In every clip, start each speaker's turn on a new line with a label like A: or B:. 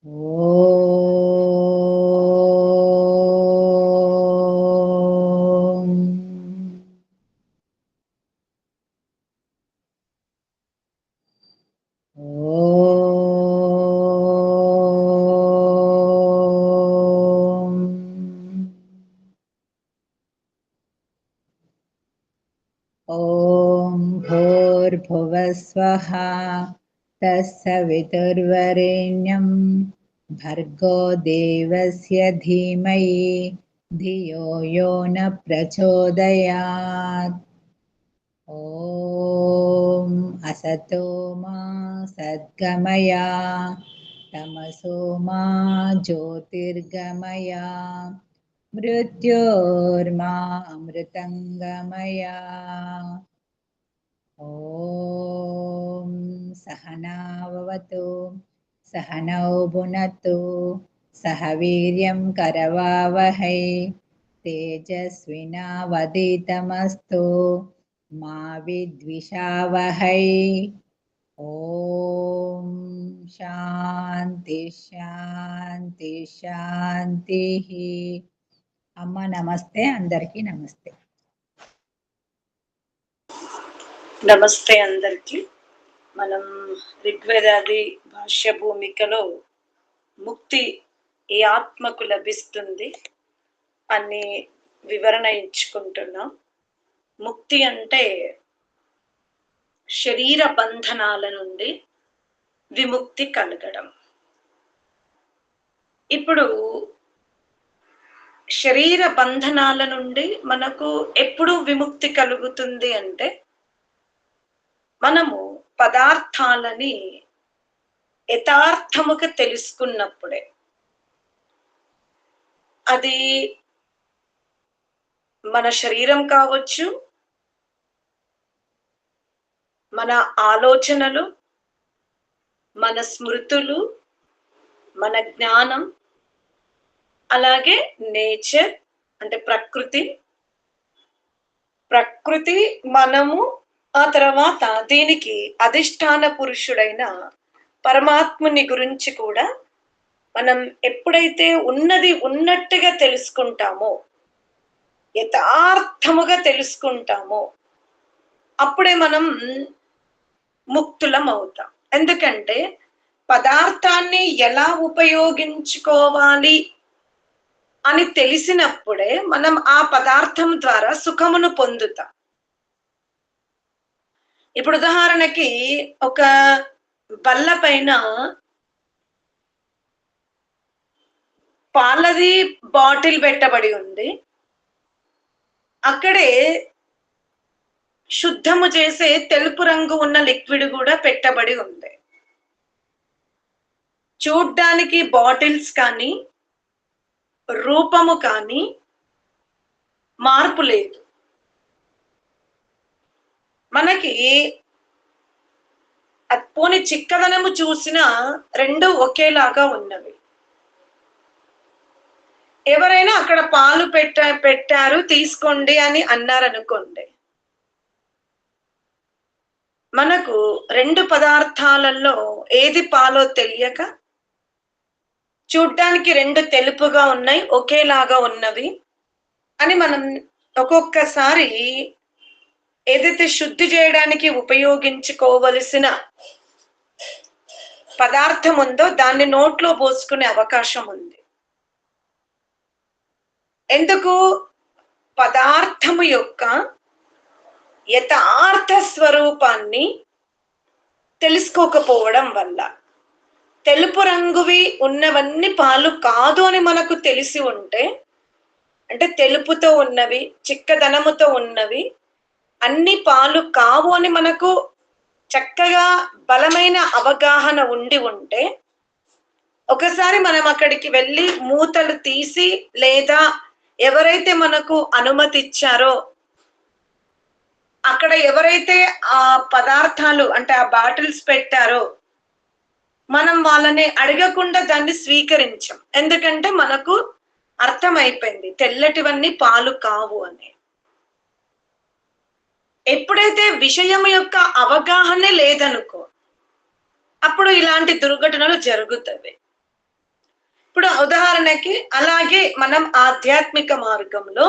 A: ఓం ఓం భూర్భువస్వః తత్సవితుర్వరేణ్యం భర్గో దేవస్య ధీమహి ధియో యో న ప్రచోదయాత్. ఓం అసతో మా సద్గమయ తమసో మా జ్యోతిర్గమయ మృత్యోర్మా అమృతంగమయ. ఓం సహనావవతు సహనౌ భునత్తు సహ వీర్యం కరవావహై తేజస్వినావధీతమస్తు మా విద్విషావహై. ఓం శాంతి శాంతి శాంతి. అమ్మ నమస్తే, అందరికీ నమస్తే.
B: నమస్తే అందరికి. మనం ఋగ్వేదాది భాష్య భూమికలో ముక్తి ఈ ఆత్మకు లభిస్తుంది అని వివరణ ఇచ్చుకుంటున్నాం. ముక్తి అంటే శరీర బంధనాల నుండి విముక్తి కలగడం. ఇప్పుడు శరీర బంధనాల నుండి మనకు ఎప్పుడు విముక్తి కలుగుతుంది అంటే మనము పదార్థాలని యథార్థముగా తెలుసుకున్నప్పుడే. అది మన శరీరం కావచ్చు, మన ఆలోచనలు, మన స్మృతులు, మన జ్ఞానం, అలాగే నేచర్ అంటే ప్రకృతి, మనము, ఆ తర్వాత దీనికి అధిష్టాన పురుషుడైన పరమాత్ముని గురించి కూడా మనం ఎప్పుడైతే ఉన్నది ఉన్నట్టుగా తెలుసుకుంటామో, యథార్థముగా తెలుసుకుంటామో, అప్పుడే మనం ముక్తులం అవుతాం. ఎందుకంటే పదార్థాన్ని ఎలా ఉపయోగించుకోవాలి అని తెలిసినప్పుడే మనం ఆ పదార్థం ద్వారా సుఖమును పొందుతాం. ఇప్పుడు ఉదాహరణకి ఒక బల్ల పైన పాలది బాటిల్ పెట్టబడి ఉంది. అక్కడే శుద్ధము చేసే తెలుపు రంగు ఉన్న లిక్విడ్ కూడా పెట్టబడి ఉంది. చూడ్డానికి బాటిల్స్ కానీ రూపము కానీ మార్పు లేదు. మనకి పోని చిక్కదనము చూసినా రెండు ఒకేలాగా ఉన్నవి. ఎవరైనా అక్కడ పాలు పెట్టారు తీసుకోండి అని అన్నారనుకోండి, మనకు రెండు పదార్థాలలో ఏది పాలో తెలియక చూడ్డానికి రెండు తెలుపుగా ఉన్నాయి, ఒకేలాగా ఉన్నవి అని మనం ఒక్కొక్కసారి ఏదైతే శుద్ధి చేయడానికి ఉపయోగించుకోవలసిన పదార్థం ఉందో దాన్ని నోట్లో పోసుకునే అవకాశం ఉంది. ఎందుకు? పదార్థము యొక్క యథార్థ స్వరూపాన్ని తెలుసుకోకపోవడం వల్ల. తెలుపు రంగువి ఉన్నవన్నీ పాలు కాదు అని మనకు తెలిసి ఉంటే, అంటే తెలుపుతో ఉన్నవి, చిక్కదనముతో ఉన్నవి అన్ని పాలు కావు అని మనకు చక్కగా బలమైన అవగాహన ఉండి ఉంటే, ఒకసారి మనం అక్కడికి వెళ్ళి మూతలు తీసి, లేదా ఎవరైతే మనకు అనుమతి ఇచ్చారో అక్కడ ఎవరైతే ఆ పదార్థాలు అంటే ఆ బాటిల్స్ పెట్టారో మనం వాళ్ళని అడగకుండా దాన్ని స్వీకరించాం. ఎందుకంటే మనకు అర్థమైపోయింది తెల్లటివన్నీ పాలు కావు అని. ఎప్పుడైతే విషయం యొక్క అవగాహన లేదనుకో, అప్పుడు ఇలాంటి దుర్ఘటనలు జరుగుతాయి. ఇప్పుడు ఉదాహరణకి అలాగే మనం ఆధ్యాత్మిక మార్గంలో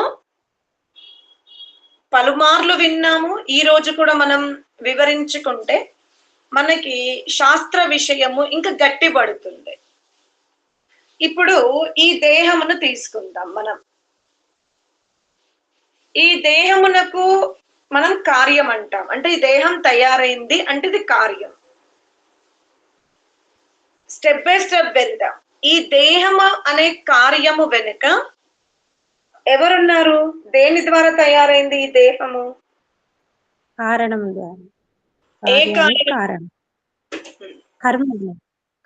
B: పలుమార్లు విన్నాము, ఈ రోజు కూడా మనం వివరించుకుంటే మనకి శాస్త్ర విషయము ఇంకా గట్టిపడుతుంది. ఇప్పుడు ఈ దేహమును తీసుకుందాం మనం. ఈ దేహమునకు మనం కార్యం అంటాం. అంటే ఈ దేహం తయారైంది అంటే ఇది కార్యం. స్టెప్ బై స్టెప్ వెళ్దాం. ఈ దేహము అనే కార్యము వెనుక ఎవరున్నారు? దేని ద్వారా తయారైంది ఈ దేహము?
C: కారణం ద్వారా.
B: ఏ
C: కార్యానికి
B: కారణం?
C: కారణం కర్మ.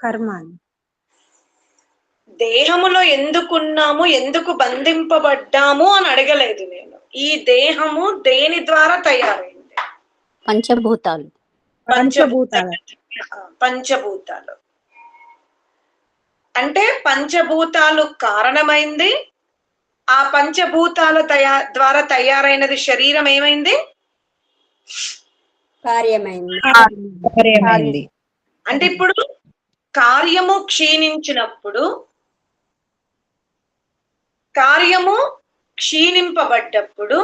C: కర్మ.
B: దేహములో ఎందుకున్నాము, ఎందుకు బంధింపబడ్డాము అని అడగలేదు నేను. ఈ దేహము దేని ద్వారా తయారైంది?
C: పంచభూతాలు.
B: పంచభూతాలు అంటే పంచభూతాలు కారణమైంది. ఆ పంచభూతాల ద్వారా తయారైనది శరీరం ఏమైంది?
C: కార్యమైంది.
B: అంటే ఇప్పుడు కార్యము క్షీణించినప్పుడు, కార్యము క్షీణింపబడ్డప్పుడు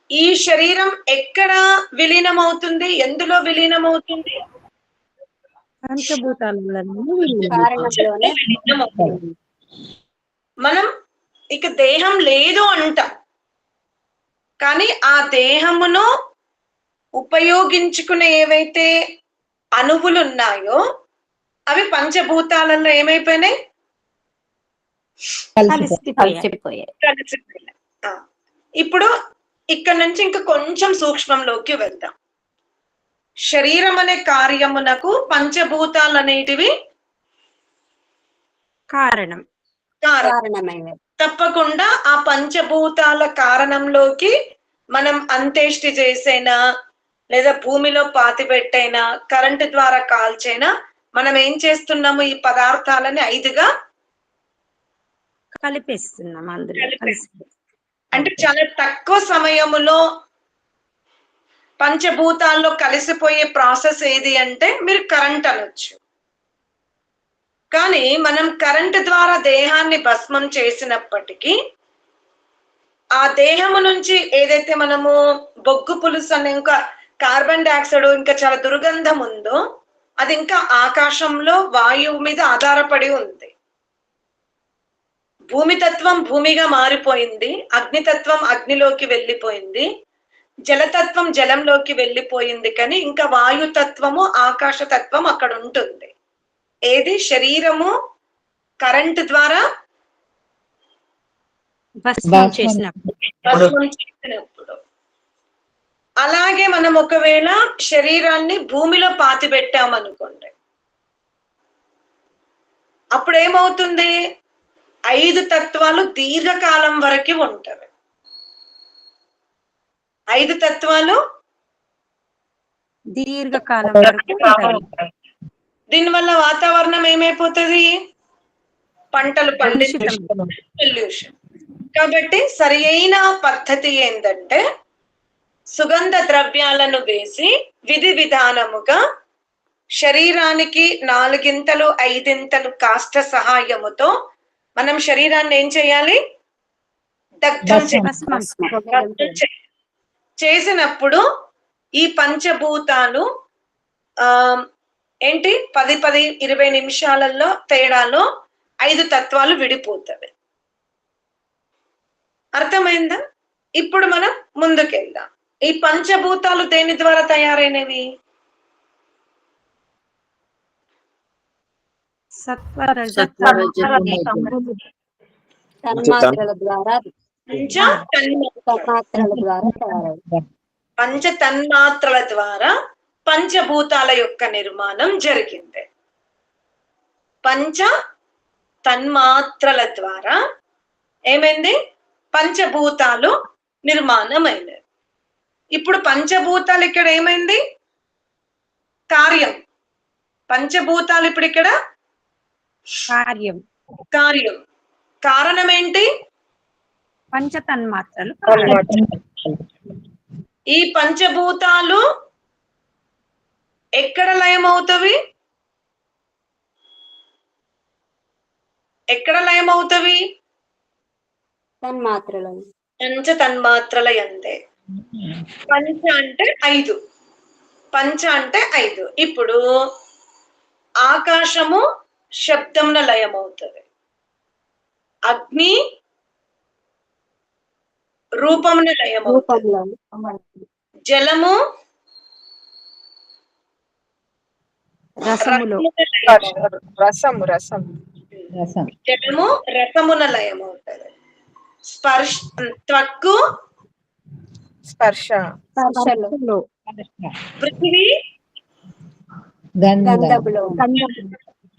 B: ఈ శరీరం ఎక్కడ విలీనమవుతుంది? ఎందులో విలీనమవుతుంది?
C: పంచభూతాలు.
B: మనం ఇక దేహం లేదు అంటాం, కానీ ఆ దేహమును ఉపయోగించుకునే ఏవైతే అణువులు ఉన్నాయో అవి పంచభూతాలలో ఏమైపోయినాయి?
C: కలిసిపోయాయి.
B: ఇప్పుడు ఇక్కడ నుంచి ఇంకా కొంచెం సూక్ష్మంలోకి వెళ్దాం. శరీరం అనే కార్యమునకు పంచభూతాలు అనేటివి
C: కారణమైనవి.
B: తప్పకుండా ఆ పంచభూతాల కారణంలోకి మనం అంత్యేష్టి చేసైనా లేదా భూమిలో పాతి పెట్టైనా కరెంటు ద్వారా కాల్చైనా మనం ఏం చేస్తున్నాము? ఈ పదార్థాలని 5గా
C: కలిపేస్తున్నాం.
B: అంటే చాలా తక్కువ సమయములో పంచభూతాల్లో కలిసిపోయే ప్రాసెస్ ఏది అంటే మీరు కరెంట్ అనొచ్చు. కానీ మనం కరెంటు ద్వారా దేహాన్ని భస్మం చేసినప్పటికీ ఆ దేహము నుంచి ఏదైతే మనము బొగ్గు పులుసు అనే ఇంకా కార్బన్ డైఆక్సైడ్ ఇంకా చాలా దుర్గంధం ఉందో అది ఇంకా ఆకాశంలో వాయువు మీద ఆధారపడి ఉంది. భూమితత్వం భూమిగా మారిపోయింది, అగ్నితత్వం అగ్నిలోకి వెళ్ళిపోయింది, జలతత్వం జలంలోకి వెళ్ళిపోయింది, కానీ ఇంకా వాయుతత్వము ఆకాశతత్వం అక్కడ ఉంటుంది. ఏది? శరీరము కరెంటు ద్వారా
C: భస్మం చేసినప్పుడు.
B: అలాగే మనం ఒకవేళ శరీరాన్ని భూమిలో పాతి పెట్టామనుకోండి, అప్పుడు ఏమవుతుంది? 5 తత్వాలు దీర్ఘకాలం వరకు ఉంటవి. 5 తత్వాలు
C: దీర్ఘకాలం వరకు ఉంటాయి.
B: దీనివల్ల వాతావరణం ఏమైపోతుంది? పంటలు పొల్యూషన్. కాబట్టి సరి అయిన పద్ధతి ఏంటంటే సుగంధ ద్రవ్యాలను వేసి విధి విధానముగా శరీరానికి 4 5 కాష్ట సహాయముతో మనం శరీరాన్ని ఏం చేయాలి? దగ్ధం చేసినప్పుడు ఈ పంచభూతాలు ఏంటి 10-20 నిమిషాలలో తేడాలో 5 తత్వాలు విడిపోతవి. అర్థమైందా? ఇప్పుడు మనం ముందుకెళ్దాం. ఈ పంచభూతాలు దేని ద్వారా తయారైనవి? పంచ తన్మాత్రల ద్వారా పంచభూతాల యొక్క నిర్మాణం జరిగింది. పంచ తన్మాత్రల ద్వారా ఏమైంది? పంచభూతాలు నిర్మాణమైనవి. ఇప్పుడు పంచభూతాలు ఇక్కడ ఏమైంది? కార్యం. పంచభూతాలు ఇప్పుడు ఇక్కడ కార్యం. కారణం ఏంటి?
C: పంచతన్మాత్రలు.
B: ఈ పంచభూతాలు ఎక్కడ లయమవుతవి? ఎక్కడ లయం అవుతవి?
C: తన్మాత్రలు.
B: పంచ తన్మాత్రల యందే. పంచ అంటే 5. పంచ అంటే 5. ఇప్పుడు ఆకాశము శబ్దంన లయం అవుతుంది, అగ్ని రూపమున లయం అవుతుంది,
C: రూపంలో.
B: జలము
C: రసములో.
B: రసమున లయం అవుతుంది.
A: రసం.
B: జలము రసమున లయం అవుతుంది. స్పర్శ త్వక్కు
C: స్పర్శలో.
B: పృథివీ
A: గంధం.
C: గంధములో.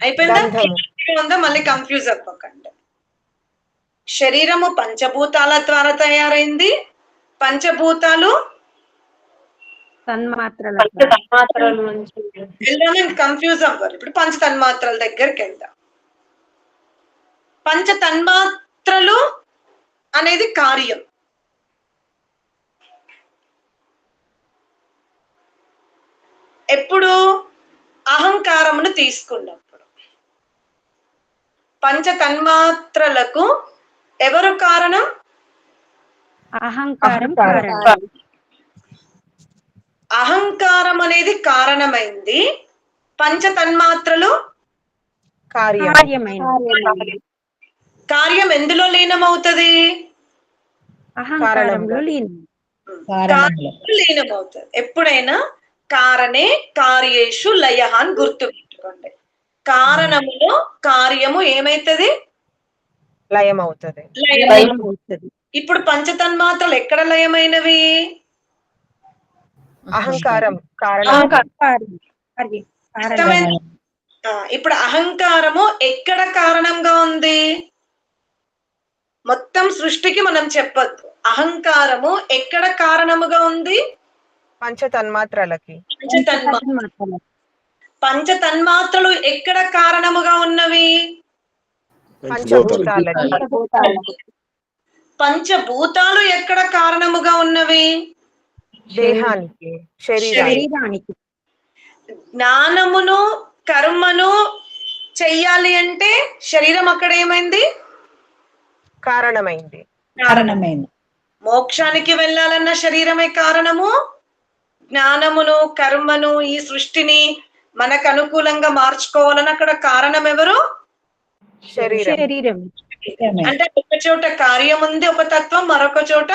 B: అయిపోయిందా? ఉందా? మళ్ళీ కన్ఫ్యూజ్ అవ్వకండి. శరీరము పంచభూతాల ద్వారా తయారైంది. పంచభూతాలు
C: తన్మాత్రల.
B: వెళ్దామని కన్ఫ్యూజ్ అవ్వరు. ఇప్పుడు పంచ తన్మాత్రల దగ్గరికి వెళ్దాం. పంచ తన్మాత్రలు అనేది కార్యం. ఎప్పుడు? అహంకారమును తీసుకున్నప్పుడు. పంచ తన్మాత్రలకు ఎవరు కారణం?
C: అహంకారం కారణం.
B: అహంకారం అనేది కారణమైంది. పంచ తన్మాత్రలు
C: కార్యమైనది.
B: కార్యం ఎందులో లీనమవుతుంది?
C: అహంకారంలో లీనం.
B: కారణంలో లీనమవుతుంది. ఎప్పుడైనా కారణే కార్యేషు లయ అని గుర్తుపెట్టుకోండి. కారణములో కార్యము ఏమైతుంది?
D: లయం అవుతుంది.
B: ఇప్పుడు పంచతన్మాత్రలు ఎక్కడ లయమైనవి?
D: అహంకారం
B: అర్థమైంది? ఇప్పుడు అహంకారము ఎక్కడ కారణంగా ఉంది? మొత్తం సృష్టికి మనం చెప్పొద్దు. అహంకారము ఎక్కడ కారణముగా ఉంది?
D: పంచతన్మాత్రలకి.
B: పంచతన్మాత్రలు ఎక్కడ కారణముగా ఉన్నవి?
D: పంచభూతాలకి.
B: పంచభూతాలు ఎక్కడ కారణముగా ఉన్నవి?
D: దేహానికి, శరీరానికి.
B: జ్ఞానమును కర్మను చెయ్యాలి అంటే శరీరం అక్కడ ఏమైంది?
D: కారణమైంది.
B: మోక్షానికి వెళ్ళాలన్న శరీరమే కారణము. జ్ఞానమును కర్మను ఈ సృష్టిని మనకు అనుకూలంగా మార్చుకోవాలని అక్కడ కారణం ఎవరు?
C: శరీరం.
B: అంటే ఒక చోట కార్యం ఉంది, ఒక తత్వం, మరొక చోట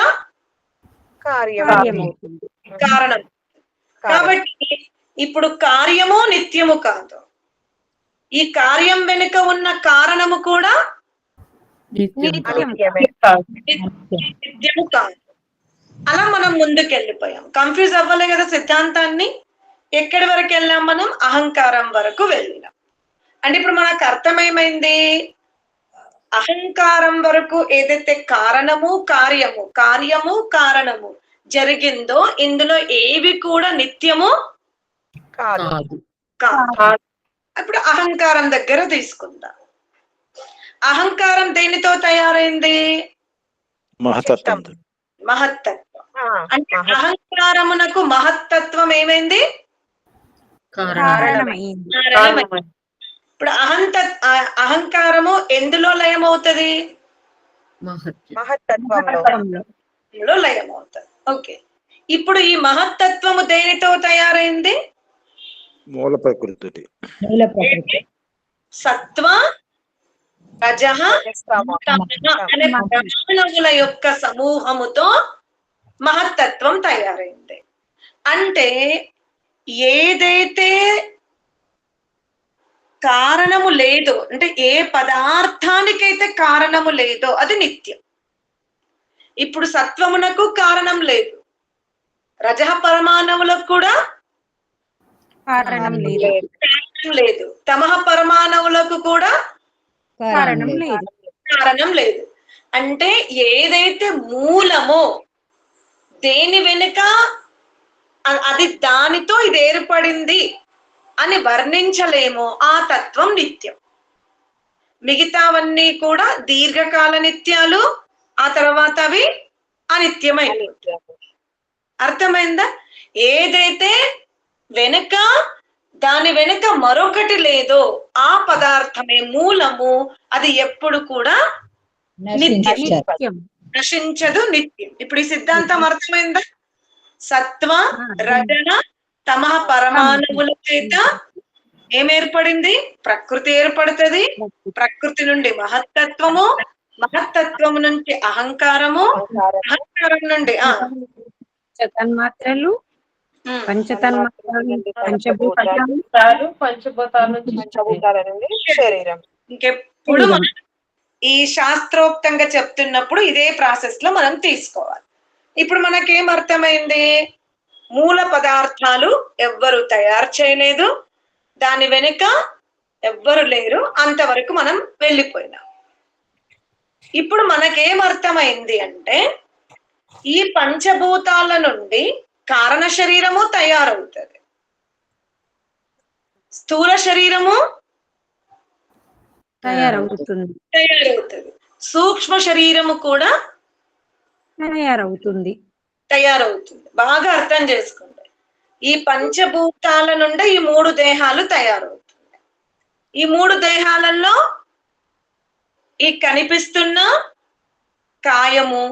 B: కారణం. కాబట్టి ఇప్పుడు కార్యము నిత్యము కాదు. ఈ కార్యం వెనుక ఉన్న కారణము కూడా నిత్యము కాదు. అలా మనం ముందుకెళ్ళిపోయాం. కన్ఫ్యూజ్ అవ్వలే కదా సిద్ధాంతాన్ని? ఎక్కడి వరకు వెళ్ళాం మనం? అహంకారం వరకు వెళ్ళినాం. అంటే ఇప్పుడు మనకు అర్థమేమైంది? అహంకారం వరకు ఏదైతే కారణము కారణము జరిగిందో ఇందులో ఏవి కూడా నిత్యము
D: కాదు.
B: ఇప్పుడు అహంకారం దగ్గర తీసుకుందాం. అహంకారం దేనితో తయారైంది?
E: మహత్తత్వం.
B: అంటే అహంకారమునకు మహత్తత్వం ఏమైంది? ఇప్పుడు అహంకారము ఎందులో లయమవుతుంది? మహత్తత్వంలో లయమవుతుంది. ఓకే. ఇప్పుడు ఈ మహత్తత్వము దేనితో తయారైంది?
E: మూల ప్రకృతి.
B: సత్వ రజః అనే ప్రాణముల యొక్క సమూహముతో మహత్తత్వం తయారైంది. అంటే ఏదైతే కారణము లేదో, అంటే ఏ పదార్థానికైతే కారణము లేదో అది నిత్యం. ఇప్పుడు సత్వమునకు కారణం లేదు, రజః పరమాణువులకు కూడా
C: కారణం
B: లేదు, తమః పరమాణువులకు కూడా కారణం లేదు. అంటే ఏదైతే మూలమో, దేని వెనుక అది దానితో ఇది ఏర్పడింది అని వర్ణించలేమో ఆ తత్వం నిత్యం. మిగతావన్నీ కూడా దీర్ఘకాల నిత్యాలు, ఆ తర్వాత అవి అనిత్యమైన. అర్థమైందా? ఏదైతే వెనుక దాని వెనుక మరొకటి లేదో ఆ పదార్థమే మూలము, అది ఎప్పుడు కూడా
A: నశించదు.
C: నిత్యం.
B: నశించదు, నిత్యం. ఇప్పుడు ఈ సిద్ధాంతం అర్థమైందా? సత్వ రజన తమః పరమాణువుల చేత ఏమేర్పడింది? ప్రకృతి ఏర్పడుతుంది. ప్రకృతి నుండి మహత్తత్వము, మహత్తత్వము నుంచి అహంకారము, అహంకారం నుండి
C: పంచతన్మాత్రలు, పంచతన్మాత్రలు,
D: పంచభూతాల నుండి శరీరం.
B: ఇంకెప్పుడు మనం ఈ శాస్త్రోక్తంగా చెప్తున్నప్పుడు ఇదే ప్రాసెస్ లో మనం తీసుకోవాలి. ఇప్పుడు మనకేం అర్థమైంది? మూల పదార్థాలు ఎవ్వరు తయారు చేయలేదు, దాని వెనుక ఎవ్వరు లేరు, అంతవరకు మనం వెళ్ళిపోయినాం. ఇప్పుడు మనకేం అర్థమైంది అంటే ఈ పంచభూతాల నుండి కారణ శరీరము తయారవుతుంది, స్థూల శరీరము
C: తయారవుతుంది,
B: సూక్ష్మ శరీరము కూడా
C: తయారవుతుంది.
B: బాగా అర్థం చేసుకోండి. ఈ పంచభూతాల నుండి ఈ 3 దేహాలు తయారవుతుంది. ఈ 3 దేహాలలో ఈ కనిపిస్తున్న కాయము,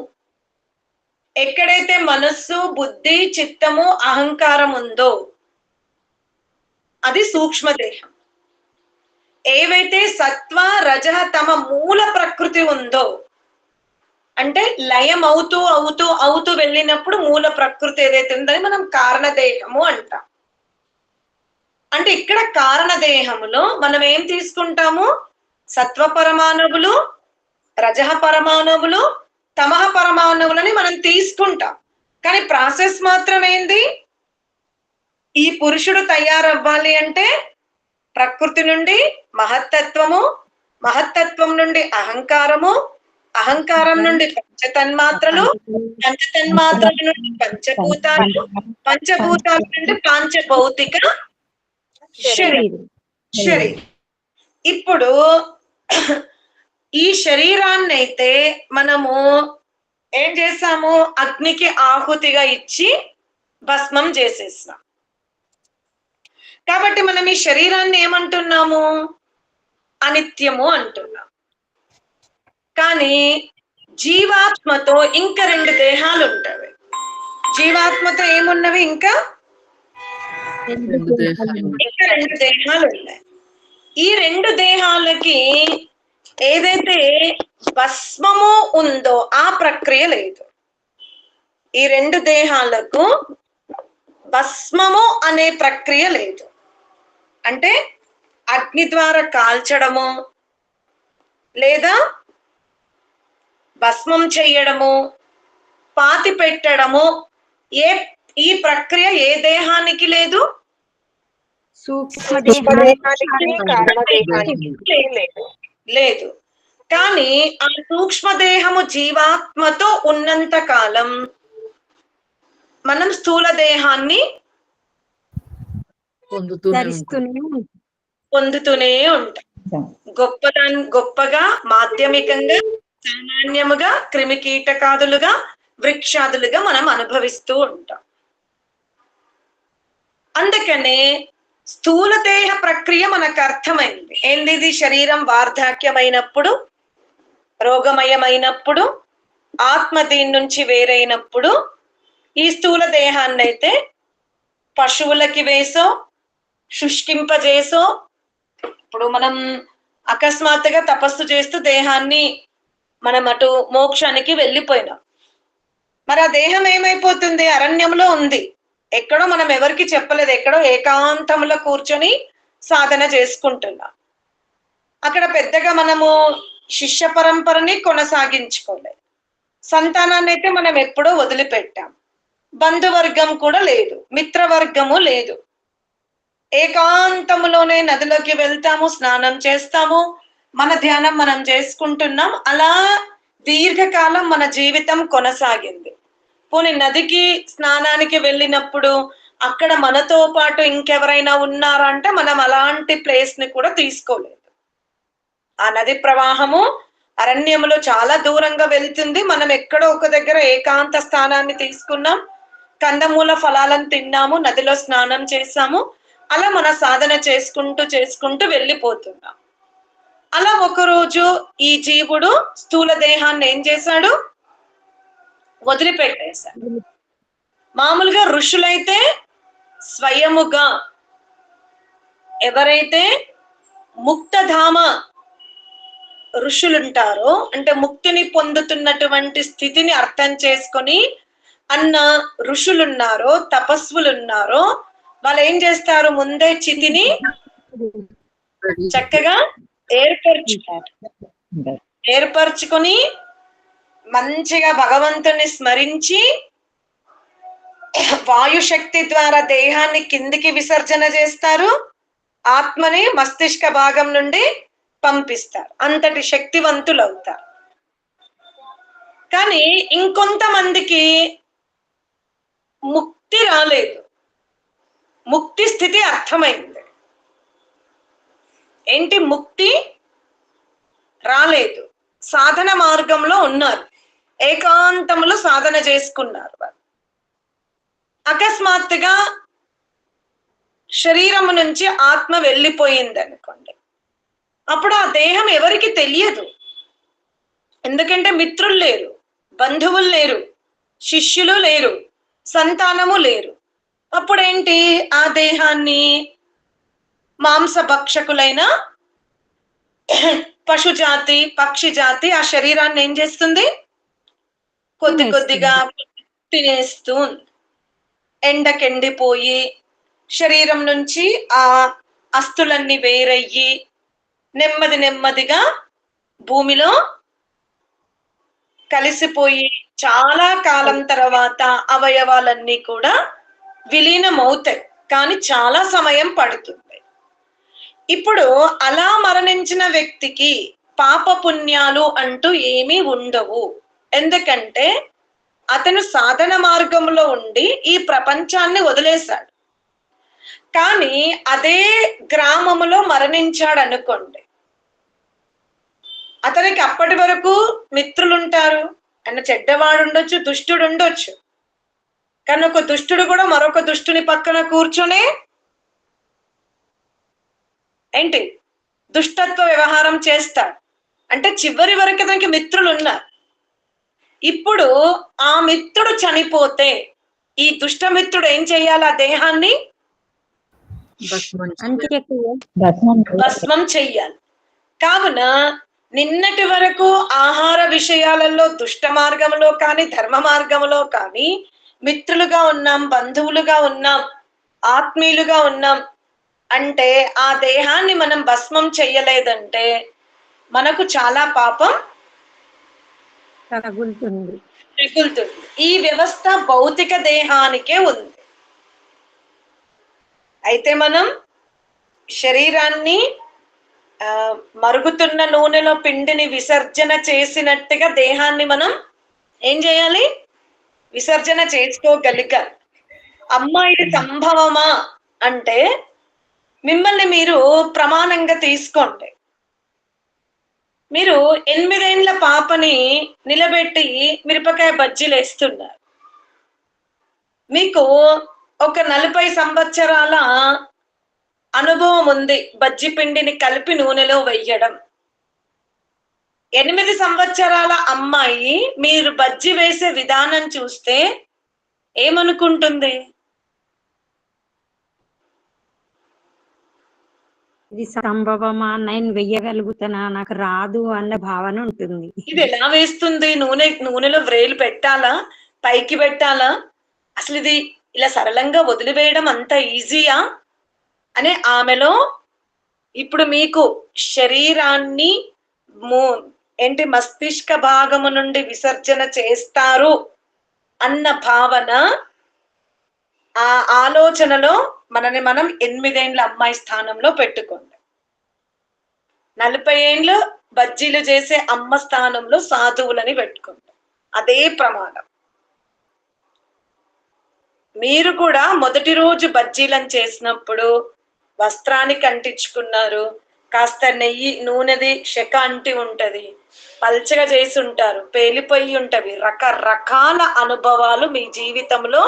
B: ఎక్కడైతే మనస్సు, బుద్ధి, చిత్తము, అహంకారం ఉందో అది సూక్ష్మదేహం. ఏవైతే సత్వ రజ తమ మూల ప్రకృతి ఉందో, అంటే లయం అవుతూ అవుతూ అవుతూ వెళ్ళినప్పుడు మూల ప్రకృతి ఏదైతే ఉందని మనం కారణదేహము అంటాం. అంటే ఇక్కడ కారణదేహములో మనం ఏం తీసుకుంటాము? సత్వ పరమాణువులు, రజ పరమాణువులు, తమః పరమాణువులని మనం తీసుకుంటాం. కానీ ప్రాసెస్ మాత్రం ఏంది? ఈ పురుషుడు తయారవ్వాలి అంటే ప్రకృతి నుండి మహత్తత్వము, మహత్తత్వం నుండి అహంకారము, అహంకారం నుండి పంచతన్మాత్రలు, పంచతన్మాత్రల నుండి పంచభూతాలు, పంచభూతాల నుండి పంచభౌతిక శరీరం. ఇప్పుడు ఈ శరీరాన్ని అయితే మనము ఏం చేసాము? అగ్నికి ఆహుతిగా ఇచ్చి భస్మం చేసేసినాం. కాబట్టి మనం ఈ శరీరాన్ని ఏమంటున్నాము? అనిత్యము అంటున్నాం. కానీ జీవాత్మతో ఇంకా 2 దేహాలు ఉంటాయి. జీవాత్మతో ఏమున్నవి? ఇంకా 2 దేహాలు ఉన్నాయి. ఈ 2 దేహాలకి ఏదైతే భస్మము ఉందో ఆ ప్రక్రియ లేదు. ఈ 2 దేహాలకు భస్మము అనే ప్రక్రియ లేదు. అంటే అగ్ని ద్వారా కాల్చడము లేదా భస్మం చెయ్యడము, పాతి పెట్టడము, ఈ ప్రక్రియ ఏ దేహానికి లేదు? లేదు. కానీ ఆ సూక్ష్మదేహము జీవాత్మతో ఉన్నంత కాలం మనం స్థూల దేహాన్ని పొందుతూనే ఉంటాం. గొప్పగా, మాధ్యమికంగా, సామాన్యముగా, క్రిమికీటకాదులుగా, వృక్షాదులుగా మనం అనుభవిస్తూ ఉంటాం. అందుకనే స్థూల దేహ ప్రక్రియ మనకు అర్థమైంది. ఏంది? శరీరం వార్ధాక్యమైనప్పుడు, రోగమయమైనప్పుడు, ఆత్మ దీని నుంచి వేరైనప్పుడు ఈ స్థూల దేహాన్ని అయితే పశువులకి వేసో, శుష్కింపజేసో, ఇప్పుడు మనం అకస్మాత్తుగా తపస్సు చేస్తూ దేహాన్ని మనం అటు మోక్షానికి వెళ్ళిపోయినాం. మరి ఆ దేహం ఏమైపోతుంది? అరణ్యంలో ఉంది, ఎక్కడో మనం ఎవరికి చెప్పలేదు, ఎక్కడో ఏకాంతంలో కూర్చొని సాధన చేసుకుంటున్నాం. అక్కడ పెద్దగా మనము శిష్య పరంపరని కొనసాగించుకోలేదు. సంతానాన్ని అయితే మనం ఎప్పుడో వదిలిపెట్టాం. బంధువర్గం కూడా లేదు, మిత్రవర్గము లేదు. ఏకాంతములోనే నదిలోకి వెళ్తాము, స్నానం చేస్తాము, మన ధ్యానం మనం చేసుకుంటున్నాం. అలా దీర్ఘకాలం మన జీవితం కొనసాగింది. పోనీ నదికి స్నానానికి వెళ్ళినప్పుడు అక్కడ మనతో పాటు ఇంకెవరైనా ఉన్నారా అంటే మనం అలాంటి ప్లేస్ ని కూడా తీసుకోలేదు. ఆ నది ప్రవాహము అరణ్యములో చాలా దూరంగా వెళ్తుంది. మనం ఎక్కడో ఒక దగ్గర ఏకాంత స్థానాన్ని తీసుకున్నాం, కందమూల ఫలాలను తిన్నాము, నదిలో స్నానం చేసాము, అలా మన సాధన చేసుకుంటూ వెళ్ళిపోతున్నాం. అలా ఒకరోజు ఈ జీవుడు స్థూల దేహాన్ని ఏం చేశాడు? వదిలిపెట్టేశాడు. మామూలుగా ఋషులైతే స్వయముగా ఎవరైతే ముక్తధామ ఋషులుంటారో, అంటే ముక్తిని పొందుతున్నటువంటి స్థితిని అర్థం చేసుకొని అన్న ఋషులున్నారో, తపస్సులున్నారో, వాళ్ళు ఏం చేస్తారు? ముందే చితిని చక్కగా ఏర్పరచుకొని మంచిగా భగవంతుని స్మరించి వాయుశక్తి ద్వారా దేహాన్ని కిందికి విసర్జన చేస్తారు, ఆత్మని మస్తిష్క భాగం నుండి పంపిస్తారు. అంతటి శక్తివంతులు అవుతారు. కానీ ఇంకొంతమందికి ముక్తి రాలేదు, ముక్తి స్థితి అర్థమైంది. ఏంటి? ముక్తి రాలేదు, సాధన మార్గంలో ఉన్నారు, ఏకాంతంలో సాధన చేసుకున్నారు. అకస్మాత్తుగా శరీరము నుంచి ఆత్మ వెళ్ళిపోయింది అనుకోండి, అప్పుడు ఆ దేహం ఎవరికి తెలియదు. ఎందుకంటే మిత్రులు లేరు, బంధువులు లేరు, శిష్యులు లేరు, సంతానము లేరు. అప్పుడేంటి? ఆ దేహాన్ని మాంసభక్షకులైన పశుజాతి, పక్షి జాతి ఆ శరీరాన్ని ఏం చేస్తుంది? కొద్ది కొద్దిగా తినేస్తూ ఉంది. ఎండకెండిపోయి శరీరం నుంచి ఆ అస్థులన్నీ వేరయ్యి నెమ్మది నెమ్మదిగా భూమిలో కలిసిపోయి చాలా కాలం తర్వాత అవయవాలన్నీ కూడా విలీనం అవుతాయి. కానీ చాలా సమయం పడుతుంది. ఇప్పుడు అలా మరణించిన వ్యక్తికి పాప పుణ్యాలు అంటూ ఏమీ ఉండవు. ఎందుకంటే అతను సాధన మార్గంలో ఉండి ఈ ప్రపంచాన్ని వదిలేశాడు. కానీ అదే గ్రామములో మరణించాడు అనుకోండి, అతనికి అప్పటి వరకు మిత్రులు ఉంటారు. ఆయన చెడ్డవాడు ఉండొచ్చు, దుష్టుడు ఉండొచ్చు. కానీ ఒక దుష్టుడు కూడా మరొక దుష్టుని పక్కన కూర్చొని ఏంటి దుష్టత్వ వ్యవహారం చేస్తాడు. అంటే చివరి వరకు అతనికి మిత్రులు ఉన్నారు. ఇప్పుడు ఆ మిత్రుడు చనిపోతే ఈ దుష్టమిత్రుడు ఏం చేయాలి? ఆ దేహాన్ని భస్మం చెయ్యాలి. కావున నిన్నటి వరకు ఆహార విషయాలలో దుష్ట మార్గంలో కానీ ధర్మ మార్గంలో కానీ మిత్రులుగా ఉన్నాం, బంధువులుగా ఉన్నాం, ఆత్మీయులుగా ఉన్నాం. అంటే ఆ దేహాన్ని మనం భస్మం చెయ్యలేదంటే మనకు చాలా పాపం
C: తగులుతుంది.
B: ఈ వ్యవస్థ భౌతిక దేహానికే ఉంది. అయితే మనం శరీరాన్ని మరుగుతున్న నూనెలో పిండిని విసర్జన చేసినట్టుగా దేహాన్ని మనం ఏం చేయాలి? విసర్జన చేసుకోగలిగాలి. అమ్మా ఇది సంభవమా అంటే మిమ్మల్ని మీరు ప్రమాణంగా తీసుకోండి. మీరు 8 ఏళ్ల పాపని నిలబెట్టి మిరపకాయ బజ్జీలు వేస్తున్నారు. మీకు ఒక 40 సంవత్సరాల అనుభవం ఉంది బజ్జీ పిండిని కలిపి నూనెలో వెయ్యడం. 8 సంవత్సరాల అమ్మాయి మీరు బజ్జీ వేసే విధానం చూస్తే ఏమనుకుంటుంది?
C: ఇది సంభవమా, నేను వెయ్యగలుగుతానా, నాకు రాదు అన్న భావన ఉంటుంది.
B: ఇది ఎలా వేస్తుంది? నూనెలో వ్రేలు పెట్టాలా, పైకి పెట్టాలా, అసలు ఇది ఇలా సరళంగా వదిలివేయడం అంత ఈజీయా అనే ఆమెలో ఇప్పుడు మీకు శరీరాన్ని ఏంటి మస్తిష్క భాగము నుండి విసర్జన చేస్తారు అన్న భావన, ఆ ఆలోచనలో మనని మనం 8 ఏళ్ల అమ్మాయి స్థానంలో పెట్టుకోండి. 40 ఏళ్ళు బజ్జీలు చేసే అమ్మ స్థానంలో సాధువులని పెట్టుకోండి. అదే ప్రమాదం. మీరు కూడా మొదటి రోజు బజ్జీలను చేసినప్పుడు వస్త్రానికి అంటించుకున్నారు, కాస్త నెయ్యి నూనెది శక అంటి ఉంటది, పల్చగా చేసి ఉంటారు, పేలిపోయి ఉంటవి. రకరకాల అనుభవాలు మీ జీవితంలో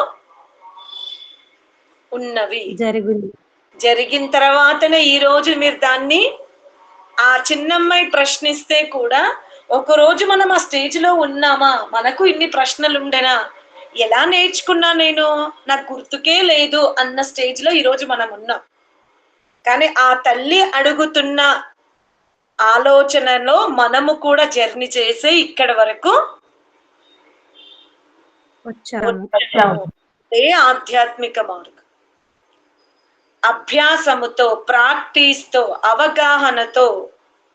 B: ఉన్నవి జరిగిన తర్వాతనే ఈ రోజు మీరు దాన్ని, ఆ చిన్నమ్మాయి ప్రశ్నిస్తే కూడా ఒక రోజు మనం ఆ స్టేజ్ లో ఉన్నామా, మనకు ఇన్ని ప్రశ్నలు ఉండేనా, ఎలా నేర్చుకున్నా నేను, నాకు గుర్తుకే లేదు అన్న స్టేజ్ లో ఈరోజు మనం ఉన్నాం. కానీ ఆ తల్లి అడుగుతున్న ఆలోచనలో మనము కూడా జర్నీ చేసే ఇక్కడ వరకు
C: వచ్చాము.
B: అదే ఆధ్యాత్మిక మార్గం. అభ్యాసముతో, ప్రాక్టీస్ తో, అవగాహనతో,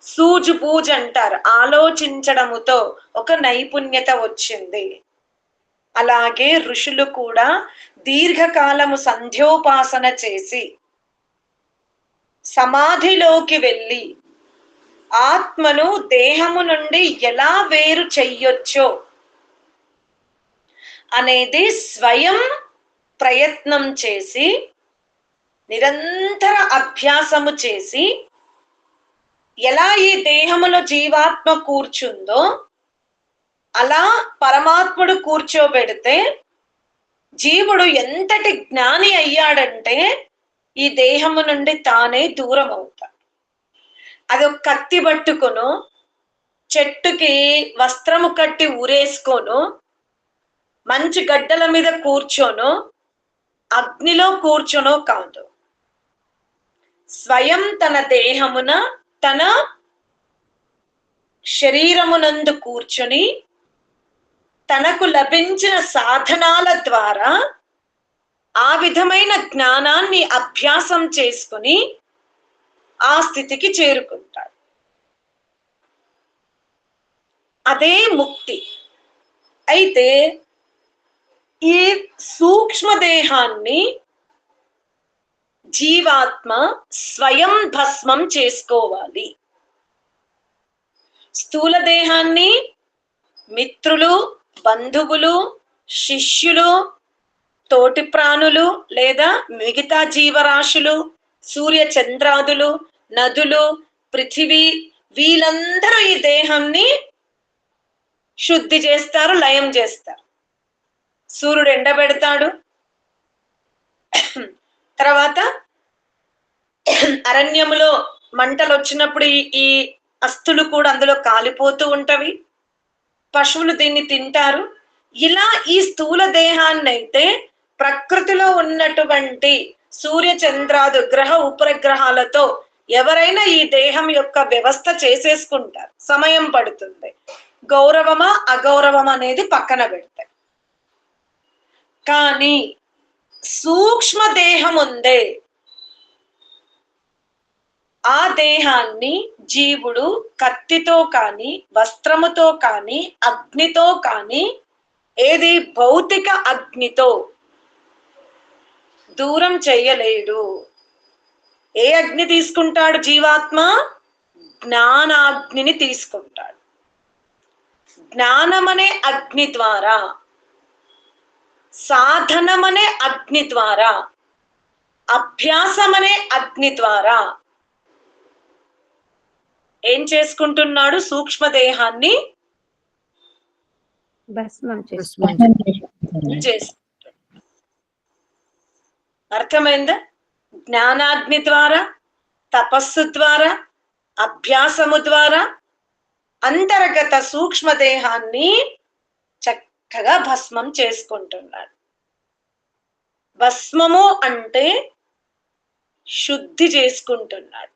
B: సూజు పూజ అంటారు, ఆలోచించడముతో ఒక నైపుణ్యత వచ్చింది. అలాగే ఋషులు కూడా దీర్ఘకాలము సంధ్యోపాసన చేసి సమాధిలోకి వెళ్ళి ఆత్మను దేహము నుండి ఎలా వేరు చెయ్యొచ్చో అనేది స్వయం ప్రయత్నం చేసి, నిరంతర అభ్యాసము చేసి, ఎలా ఈ దేహములో జీవాత్మ కూర్చుందో అలా పరమాత్ముడు కూర్చోబెడితే జీవుడు ఎంతటి జ్ఞాని అయ్యాడంటే ఈ దేహము నుండి తానే దూరం అవుతాడు. అది ఒక కత్తి పట్టుకొను, చెట్టుకి వస్త్రము కట్టి ఊరేసుకోను, మంచి గడ్డల మీద కూర్చోను, అగ్నిలో కూర్చోనో కాదు. స్వయం తన దేహమున, తన శరీరమునందు కూర్చొని తనకు లభించిన సాధనాల ద్వారా ఆ విధమైన జ్ఞానాన్ని అభ్యాసం చేసుకుని ఆ స్థితికి చేరుకుంటాడు. అదే ముక్తి. అయితే ఈ సూక్ష్మ దేహాన్ని జీవాత్మ స్వయం భస్మం చేసుకోవాలి. స్థూల దేహాన్ని మిత్రులు, బంధువులు, శిష్యులు, తోటి ప్రాణులు లేదా మిగతా జీవరాశులు, సూర్య చంద్రాదులు, నదులు, పృథివీ, వీళ్ళందరూ ఈ దేహాన్ని శుద్ధి చేస్తారు, లయం చేస్తారు. సూర్యుడు ఎండబెడతాడు, తర్వాత అరణ్యములో మంటలు వచ్చినప్పుడు ఈ అస్థులు కూడా అందులో కాలిపోతూ ఉంటవి, పశువులు దీన్ని తింటారు. ఇలా ఈ స్థూల దేహాన్ని అయితే ప్రకృతిలో ఉన్నటువంటి సూర్య చంద్రాదు గ్రహ ఉపగ్రహాలతో ఎవరైనా ఈ దేహం యొక్క వ్యవస్థ చేసేసుకుంటారు. సమయం పడుతుంది. గౌరవమా అగౌరవం అనేది పక్కన పెడతాయి. కానీ సూక్ష్మ దేహం ఉందే, ఆ దేహాన్ని జీవుడు కత్తితో కానీ, వస్త్రముతో కానీ, అగ్నితో కానీ, ఏది భౌతిక అగ్నితో దూరం చెయ్యలేడు. ఏ అగ్ని తీసుకుంటాడు జీవాత్మ? జ్ఞానాగ్నిని తీసుకుంటాడు. జ్ఞానమనే అగ్ని ద్వారా, సాధనమనే అగ్ని ద్వారా, అభ్యాసమనే అగ్ని ద్వారా ఏం చేసుకుంటున్నాడు? సూక్ష్మదేహాన్ని
C: భస్మం
B: చేసుకుంటాడు. అర్థమైందా? జ్ఞానాగ్ని ద్వారా, తపస్సు ద్వారా, అభ్యాసము ద్వారా అంతర్గత సూక్ష్మదేహాన్ని చక్కగా భస్మం చేసుకుంటున్నాడు. భస్మము అంటే శుద్ధి చేసుకుంటున్నాడు,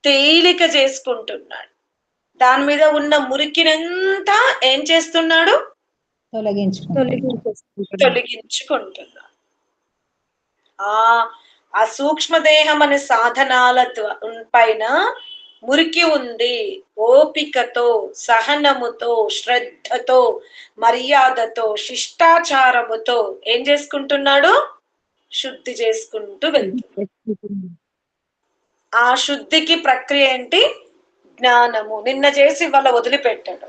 B: తేలిక చేసుకుంటున్నాడు. దాని మీద ఉన్న మురికినంతా ఏం చేస్తున్నాడు? తొలగించుకుంటున్నాడు. ఆ సూక్ష్మదేహం అనే సాధనాల పైన మురికి ఉంది. ఓపికతో, సహనముతో, శ్రద్ధతో, మర్యాదతో, శిష్టాచారముతో ఏం చేసుకుంటున్నాడు? శుద్ధి చేసుకుంటూ వెళ్తున్నాడు. ఆ శుద్ధికి ప్రక్రియ ఏంటి? జ్ఞానము. నిన్న చేసి వాళ్ళ వదిలిపెట్టాడు,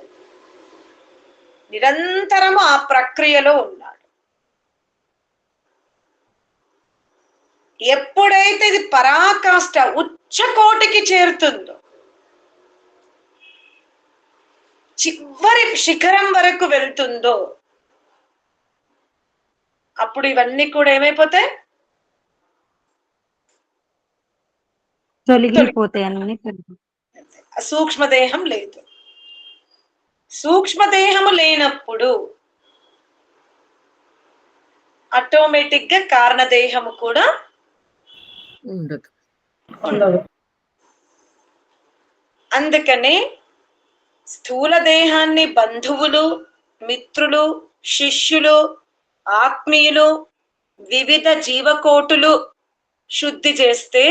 B: నిరంతరము ఆ ప్రక్రియలో ఉన్నాడు. ఎప్పుడైతే ఇది పరాకాష్ఠ ఉచ్చకోటికి చేరుతుందో, చివరి శిఖరం వరకు వెళ్తుందో, అప్పుడు ఇవన్నీ కూడా ఏమైపోతాయి?
C: తొలగిపోతాయని
B: సూక్ష్మదేహం లేదు. సూక్ష్మదేహము లేనప్పుడు ఆటోమేటిక్ గా కారణదేహము కూడా
A: ఉండదు.
B: ఉండదు. అందుకనే స్థూల దేహాన్ని బంధువులు, మిత్రులు, శిష్యులు, ఆత్మీయులు, వివిధ జీవకోటులు శుద్ధి చేస్తే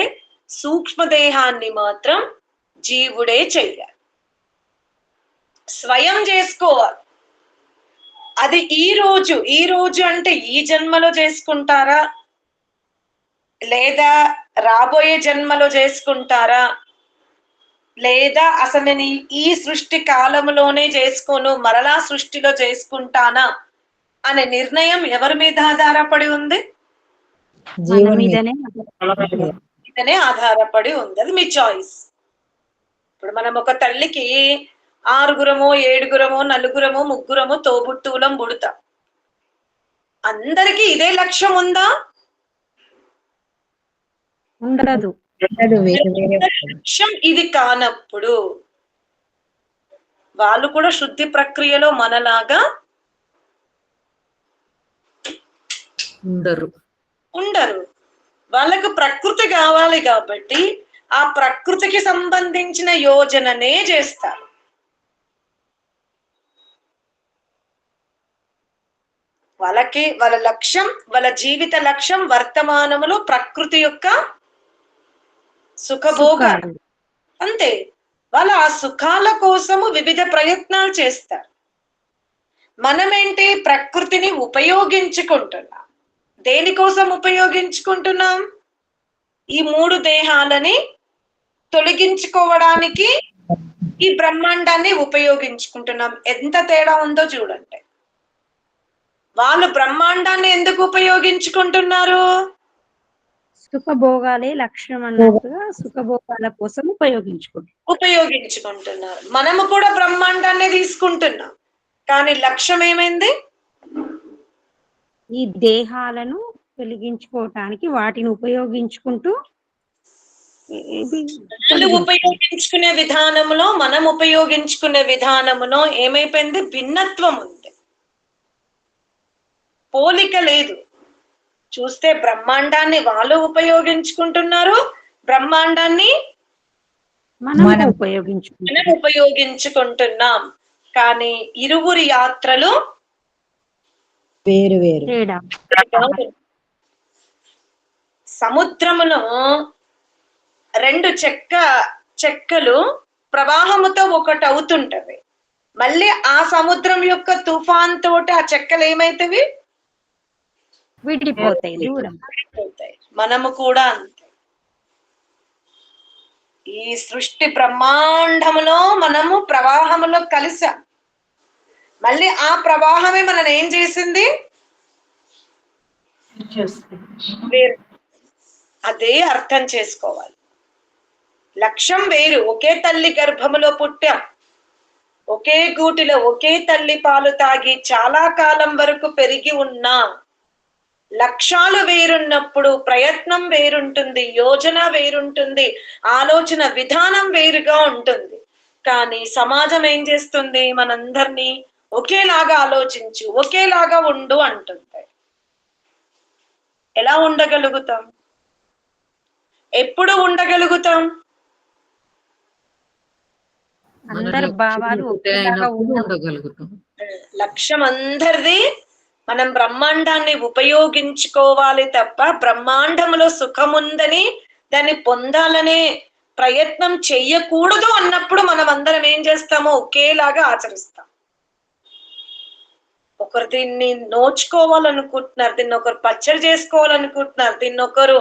B: సూక్ష్మదేహాన్ని మాత్రం జీవుడే చెయ్యాలి, స్వయం చేసుకోవాలి. అది ఈ రోజు అంటే ఈ జన్మలో చేసుకుంటారా, లేదా రాబోయే జన్మలో చేసుకుంటారా, లేదా అసలు నేను ఈ సృష్టి కాలంలోనే చేసుకోను మరలా సృష్టిలో చేసుకుంటానా అనే నిర్ణయం ఎవరి మీద ఆధారపడి ఉంది?
C: మన మీదనే
B: మీదనే ఆధారపడి ఉంది. అది మీ చాయిస్. ఇప్పుడు మనం ఒక తల్లికి 6 7 4 3 తోబుట్టువులం పుడతాం. అందరికీ ఇదే లక్ష్యం ఉందా?
C: ఉండదు.
B: లక్ష్యం ఇది కానప్పుడు వాళ్ళు కూడా శుద్ధి ప్రక్రియలో మనలాగా ఉండరు. వాళ్ళకు ప్రకృతి కావాలి కాబట్టి ఆ ప్రకృతికి సంబంధించిన యోజననే చేస్తారు. వాళ్ళ లక్ష్యం, వాళ్ళ జీవిత లక్ష్యం వర్తమానములో ప్రకృతి యొక్క సుఖభోగాలు. అంతే. వాళ్ళ ఆ సుఖాల కోసము వివిధ ప్రయత్నాలు చేస్తారు. మనమేంటి ప్రకృతిని ఉపయోగించుకుంటున్నాం. దేనికోసం ఉపయోగించుకుంటున్నాం? ఈ 3 దేహాలని తొలగించుకోవడానికి ఈ బ్రహ్మాండాన్ని ఉపయోగించుకుంటున్నాం. ఎంత తేడా ఉందో చూడండి. వాళ్ళు బ్రహ్మాండాన్ని ఎందుకు ఉపయోగించుకుంటున్నారు?
C: సుఖభోగాలే లక్ష్యం అన్నట్టుగా సుఖభోగాల కోసం
B: ఉపయోగించుకుంటున్నారు. మనము కూడా బ్రహ్మాండాన్ని తీసుకుంటున్నాం, కానీ లక్ష్యం ఏమైంది?
C: ఈ దేహాలను తొలగించుకోవటానికి వాటిని ఉపయోగించుకుంటూ
B: వాళ్ళు ఉపయోగించుకునే విధానంలో మనం ఉపయోగించుకునే విధానంలో ఏమైపోయింది? భిన్నత్వం ఉంది, పోలిక లేదు. చూస్తే బ్రహ్మాండాన్ని వాళ్ళు ఉపయోగించుకుంటున్నారు, బ్రహ్మాండాన్ని మనం ఉపయోగించుకుంటున్నాం. కానీ ఇరువురి యాత్రలు
A: వేరు వేరు.
B: సముద్రములో 2 చెక్కలు ప్రవాహముతో ఒకటి అవుతుంటవి. మళ్ళీ ఆ సముద్రం యొక్క తుఫాన్ తోటి ఆ చెక్కలు ఏమైతవి?
C: విడిపోతాయి.
B: మనము కూడా అంతే. ఈ సృష్టి బ్రహ్మాండములో మనము ప్రవాహములో కలిసాం. మళ్ళీ ఆ ప్రవాహమే మనల్ని ఏం చేసింది? అదే అర్థం చేసుకోవాలి. లక్ష్యం వేరు. ఒకే తల్లి గర్భములో పుట్టాం, ఒకే గూటిలో ఒకే తల్లి పాలు తాగి చాలా కాలం వరకు పెరిగి ఉన్నా లక్ష్యాలు వేరున్నప్పుడు ప్రయత్నం వేరుంటుంది, యోజన వేరుంటుంది, ఆలోచన విధానం వేరుగా ఉంటుంది. కానీ సమాజం ఏం చేస్తుంది? మనందరినీ ఒకేలాగా ఆలోచించు, ఒకేలాగా ఉండు అంటుంది. ఎలా ఉండగలుగుతాం? ఎప్పుడు ఉండగలుగుతాం?
C: అందరి భావాలు
A: ఉండగలుగుతాం.
B: లక్ష్యం అందరిది. మనం బ్రహ్మాండాన్ని ఉపయోగించుకోవాలి తప్ప బ్రహ్మాండంలో సుఖముందని దాన్ని పొందాలనే ప్రయత్నం చెయ్యకూడదు అన్నప్పుడు మనం అందరం ఏం చేస్తామో ఒకేలాగా ఆచరిస్తాం. ఒకరు దీన్ని నోచుకోవాలనుకుంటున్నారు, దీన్ని ఒకరు పచ్చడి చేసుకోవాలనుకుంటున్నారు, దీన్ని ఒకరు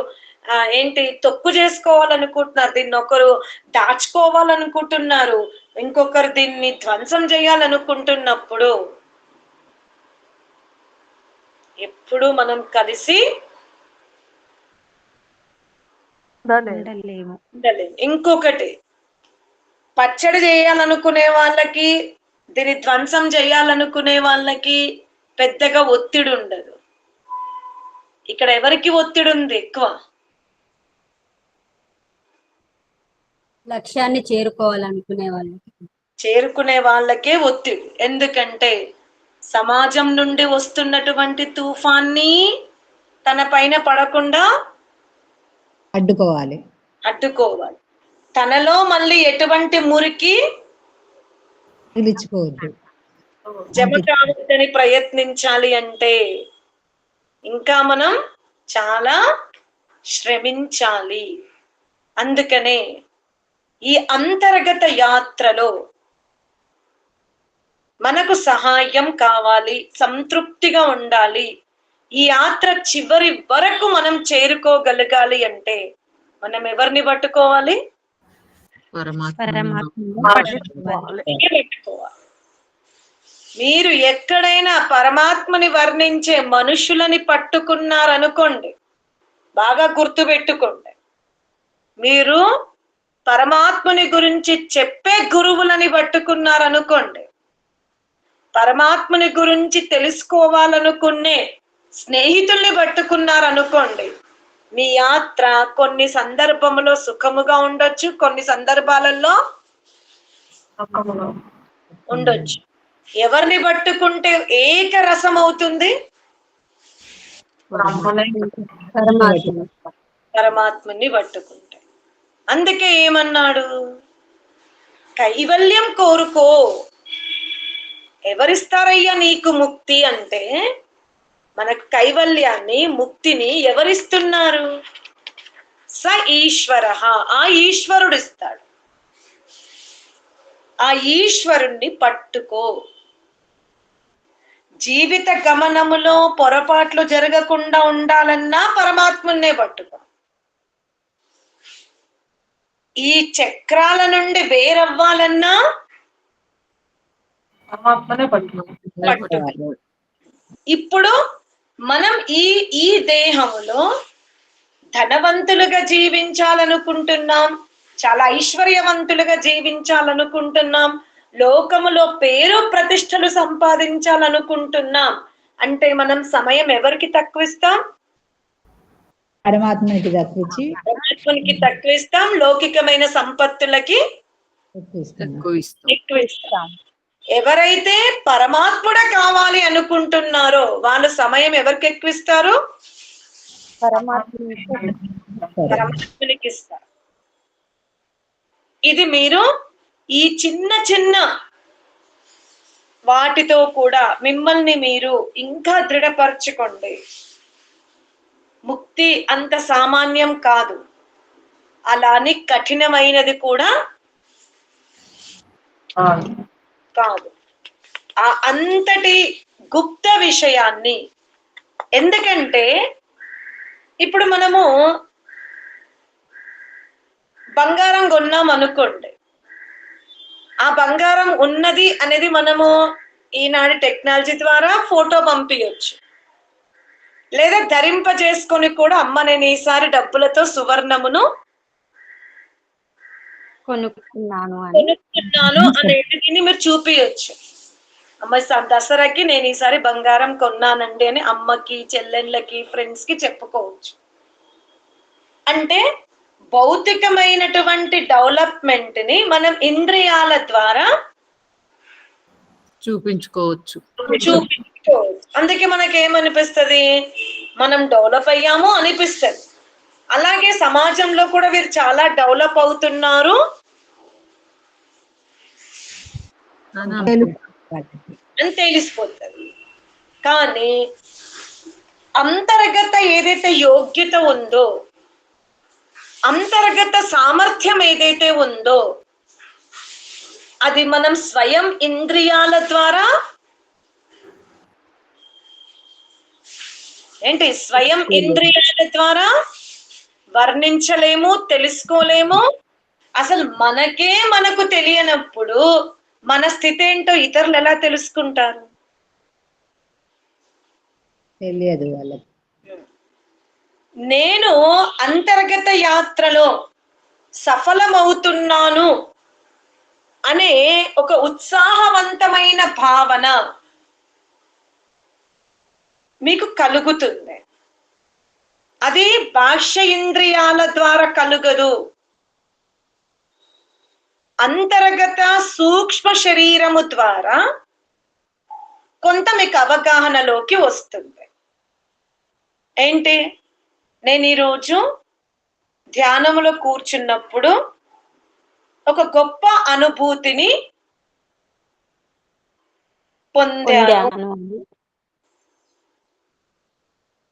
B: తొక్కు చేసుకోవాలనుకుంటున్నారు, దీన్ని ఒకరు దాచుకోవాలనుకుంటున్నారు, ఇంకొకరు దీన్ని ధ్వంసం చేయాలనుకుంటున్నప్పుడు ఎప్పుడు మనం కలిసి
C: ఉండలేము.
B: ఇంకొకటి, పచ్చడి చేయాలనుకునే వాళ్ళకి, దీన్ని ధ్వంసం చేయాలనుకునే వాళ్ళకి పెద్దగా ఒత్తిడి ఉండదు. ఇక్కడ ఎవరికి ఒత్తిడి ఉంది ఎక్కువ?
F: లక్ష్యాన్ని చేరుకోవాలనుకునే వాళ్ళు.
B: చేరుకునే వాళ్ళకే ఒత్తిడి. ఎందుకంటే సమాజం నుండి వస్తున్నటువంటి తుఫాన్ని తన పైన పడకుండా
G: అడ్డుకోవాలి.
B: అడ్డుకోవాలి. తనలో మళ్ళీ ఎటువంటి మురికి
G: పిలుచుకోవద్దు.
B: జమ కావద్దని ప్రయత్నించాలి అంటే ఇంకా మనం చాలా శ్రమించాలి. అందుకనే ఈ అంతర్గత యాత్రలో మనకు సహాయం కావాలి, సంతృప్తిగా ఉండాలి. ఈ యాత్ర చివరి వరకు మనం చేరుకోగలగాలి అంటే మనం ఎవరిని పట్టుకోవాలి? పట్టుకోవాలి. మీరు ఎక్కడైనా పరమాత్మని వర్ణించే మనుషులని పట్టుకున్నారనుకోండి, బాగా గుర్తుపెట్టుకోండి, మీరు పరమాత్మని గురించి చెప్పే గురువులని పట్టుకున్నారనుకోండి, పరమాత్మని గురించి తెలుసుకోవాలనుకునే స్నేహితుల్ని పట్టుకున్నారనుకోండి, మీ యాత్ర కొన్ని సందర్భంలో సుఖముగా ఉండొచ్చు, కొన్ని సందర్భాలలో ఉండొచ్చు. ఎవరిని పట్టుకుంటే ఏక రసం అవుతుంది? పరమాత్మని పట్టుకుంటే. అందుకే ఏమన్నాడు? కైవల్యం కోరుకో. ఎవరిస్తారయ్యా నీకు ముక్తి అంటే, మనకు కైవల్యాన్ని, ముక్తిని ఎవరిస్తున్నారు? స ఈశ్వర. ఆ ఈశ్వరుడు ఇస్తాడు. ఆ ఈశ్వరుణ్ణి పట్టుకో. జీవిత గమనములో పొరపాట్లు జరగకుండా ఉండాలన్నా పరమాత్మన్నే పట్టుకో. ఈ చక్రాల నుండి వేరవ్వాలన్నా పట్టుకో. ఇప్పుడు మనం ఈ దేహములో ధనవంతులుగా జీవించాలనుకుంటున్నాం, చాలా ఐశ్వర్యవంతులుగా జీవించాలనుకుంటున్నాం, లోకములో పేరు ప్రతిష్టలు సంపాదించాలనుకుంటున్నాం అంటే మనం సమయం ఎవరికి తక్కువ ఇస్తాం?
G: పరమాత్మకి
B: పరమాత్మనికి తక్కువ ఇస్తాం, లౌకికమైన సంపత్తులకి ఎక్కువ ఇస్తాం. ఎవరైతే పరమాత్ముడ కావాలి అనుకుంటున్నారో వాళ్ళు సమయం ఎవరికి ఎక్కువ ఇస్తారు? పరమాత్మునికి ఇస్తారు. ఇది మీరు ఈ చిన్న చిన్న వాటితో కూడా మిమ్మల్ని మీరు ఇంకా దృఢపరచుకోండి. ముక్తి అంత సామాన్యం కాదు, అలాని కఠినమైనది కూడా కాదు. ఆ అంతటి గుప్త విషయాన్ని, ఎందుకంటే ఇప్పుడు మనము బంగారం కొన్నాం అనుకోండి, ఆ బంగారం ఉన్నది అనేది మనము ఈనాటి టెక్నాలజీ ద్వారా ఫోటో పంపించచ్చు, లేదా ధరింపజేసుకొని కూడా అమ్మ నేను ఈసారి డబ్బులతో సువర్ణమును
C: కొనుక్కున్నాను
B: అనేది మీరు చూపించచ్చు. అమ్మ దసరాకి నేను ఈసారి బంగారం కొన్నానండి అని అమ్మకి, చెల్లెళ్ళకి, ఫ్రెండ్స్ కి చెప్పుకోవచ్చు. అంటే భౌతికమైనటువంటి డెవలప్మెంట్ ని మనం ఇంద్రియాల ద్వారా
A: చూపించుకోవచ్చు.
B: అందుకే మనకేమనిపిస్తుంది? మనం డెవలప్ అయ్యాము అనిపిస్తుంది. అలాగే సమాజంలో కూడా వీరు చాలా డెవలప్ అవుతున్నారు అని తెలిసిపోతుంది. కానీ అంతర్గత ఏదైతే యోగ్యత ఉందో, అంతర్గత సామర్థ్యం ఏదైతే ఉందో అది మనం స్వయం ఇంద్రియాల ద్వారా స్వయం ఇంద్రియాల ద్వారా వర్ణించలేము, తెలుసుకోలేము. అసలు మనకు తెలియనప్పుడు మన స్థితి ఏంటో ఇతరులు ఎలా తెలుసుకుంటారు?
G: తెలియదు వాళ్ళకి.
B: నేను అంతర్గత యాత్రలో సఫలమవుతున్నాను అనే ఒక ఉత్సాహవంతమైన భావన మీకు కలుగుతుంది. అది బాహ్య ఇంద్రియాల ద్వారా కలుగదు. అంతర్గత సూక్ష్మ శరీరము ద్వారా కొంత మీకు అవగాహనలోకి వస్తుంది. ఏంటి, నేను ఈరోజు ధ్యానములో కూర్చున్నప్పుడు ఒక గొప్ప అనుభూతిని పొందాను.